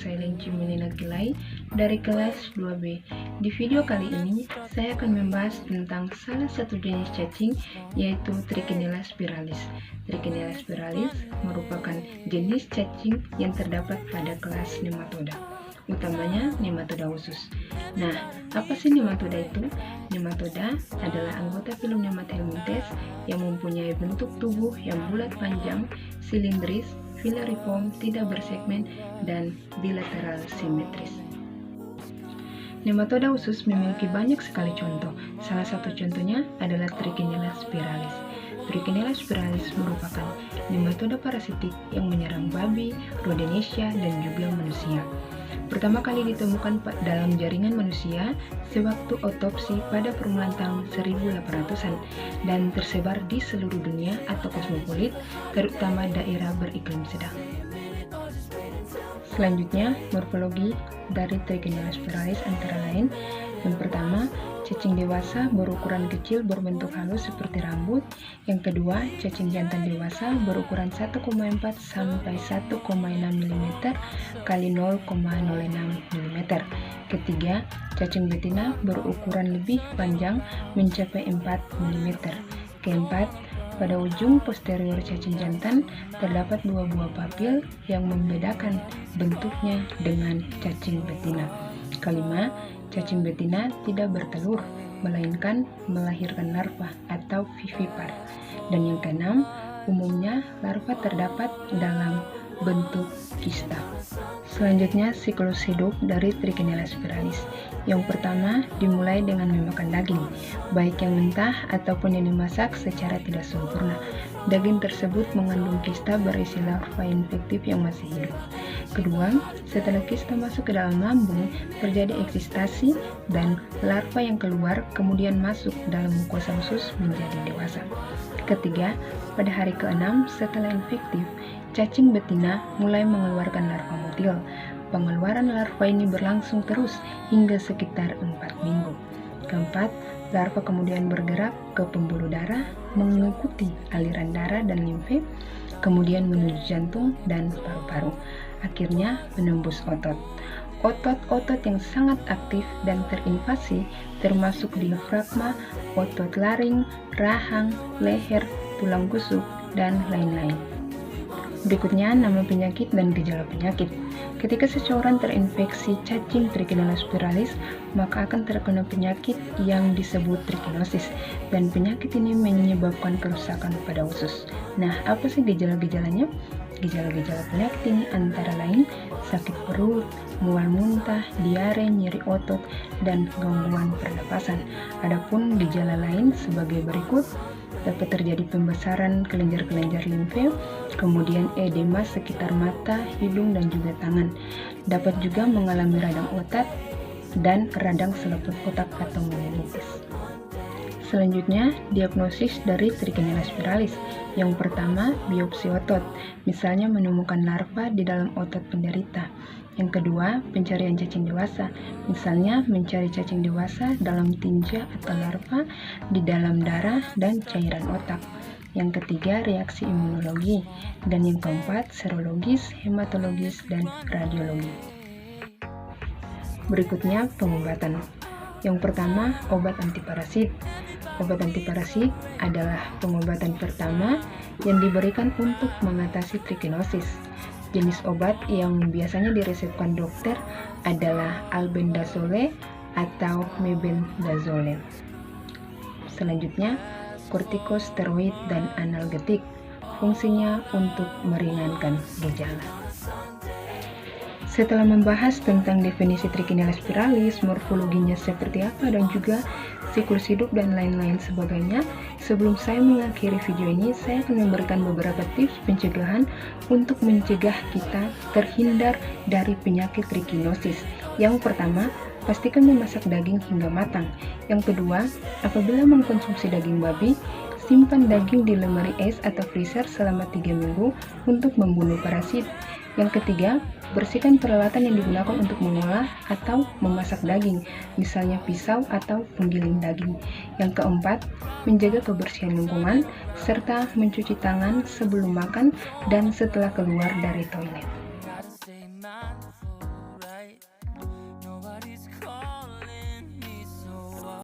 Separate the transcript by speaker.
Speaker 1: saya Lenci Melina Kilai dari kelas 2B. Di video kali ini, saya akan membahas tentang salah satu jenis cacing, yaitu Trichinella spiralis. Trichinella spiralis merupakan jenis cacing yang terdapat pada kelas nematoda, utamanya nematoda usus. Nah, apa sih nematoda itu? Nematoda adalah anggota filum Nemathelminthes yang mempunyai bentuk tubuh yang bulat panjang, silindris, filariform, tidak bersegmen, dan bilateral simetris. Nematoda usus memiliki banyak sekali contoh. Salah satu contohnya adalah Trichinella spiralis. Trichinella spiralis merupakan nematoda parasitik yang menyerang babi, Rhodesiaceae, dan juga manusia. Pertama kali ditemukan dalam jaringan manusia sewaktu otopsi pada permulaan tahun 1800-an dan tersebar di seluruh dunia atau kosmopolit, terutama daerah beriklim sedang. Selanjutnya, morfologi dari Trichinella spiralis antara lain: yang pertama, cacing dewasa berukuran kecil berbentuk halus seperti rambut. Yang kedua, cacing jantan dewasa berukuran 1,4 sampai 1,6 mm kali 0,06 mm. Ketiga, cacing betina berukuran lebih panjang mencapai 4 mm. Keempat, pada ujung posterior cacing jantan terdapat dua buah papil yang membedakan bentuknya dengan cacing betina. Kelima, cacing betina tidak bertelur, melainkan melahirkan larva atau vivipar. Dan yang keenam, umumnya larva terdapat dalam bentuk kista. Selanjutnya, siklus hidup dari Trichinella spiralis. Yang pertama, dimulai dengan memakan daging, baik yang mentah ataupun yang dimasak secara tidak sempurna. Daging tersebut mengandung kista berisi larva infektif yang masih hidup. Kedua, setelah kista masuk ke dalam lambung, terjadi eksistasi dan larva yang keluar kemudian masuk dalam mukosa usus menjadi dewasa. Ketiga, pada hari ke-6 setelah infektif, cacing betina mulai mengeluarkan larva motil. Pengeluaran larva ini berlangsung terus hingga sekitar 4 minggu. Keempat, larva kemudian bergerak ke pembuluh darah, mengikuti aliran darah dan limfe, kemudian menuju jantung dan paru-paru. Akhirnya menembus otot. Otot-otot yang sangat aktif dan terinvasi termasuk diafragma, otot laring, rahang, leher, tulang rusuk, dan lain-lain. Berikutnya, nama penyakit dan gejala penyakit. Ketika seseorang terinfeksi cacing Trichinella spiralis, maka akan terkena penyakit yang disebut trichinosis, dan penyakit ini menyebabkan kerusakan pada usus. Nah, apa sih gejala-gejalanya? Gejala-gejala penyakit ini antara lain sakit perut, mual muntah, diare, nyeri otot, dan gangguan pernapasan. Adapun gejala lain sebagai berikut: dapat terjadi pembesaran kelenjar-kelenjar limfe, kemudian edema sekitar mata, hidung, dan juga tangan. Dapat juga mengalami radang otak dan radang selaput otak atau meningitis. Selanjutnya, diagnosis dari Trichinella spiralis. Yang pertama, biopsi otot, misalnya menemukan larva di dalam otot penderita. Yang kedua, pencarian cacing dewasa, misalnya mencari cacing dewasa dalam tinja atau larva di dalam darah dan cairan otak. Yang ketiga, reaksi imunologi. Dan yang keempat, serologis, hematologis, dan radiologi. Berikutnya, pengobatan. Yang pertama, obat antiparasit. Obat antiparasit adalah pengobatan pertama yang diberikan untuk mengatasi trichinosis. Jenis obat yang biasanya diresepkan dokter adalah albendazole atau mebendazole. Selanjutnya, kortikosteroid dan analgetik. Fungsinya untuk meringankan gejala. Setelah membahas tentang definisi Trichinella spiralis, morfologinya seperti apa, dan juga siklus hidup dan lain-lain sebagainya, sebelum saya mengakhiri video ini, saya akan memberikan beberapa tips pencegahan untuk mencegah kita terhindar dari penyakit trichinosis. Yang pertama, pastikan memasak daging hingga matang. Yang kedua, apabila mengkonsumsi daging babi, simpan daging di lemari es atau freezer selama 3 minggu untuk membunuh parasit. Yang ketiga, bersihkan peralatan yang digunakan untuk mengolah atau memasak daging, misalnya pisau atau penggiling daging. Yang keempat, menjaga kebersihan lingkungan, serta mencuci tangan sebelum makan dan setelah keluar dari toilet.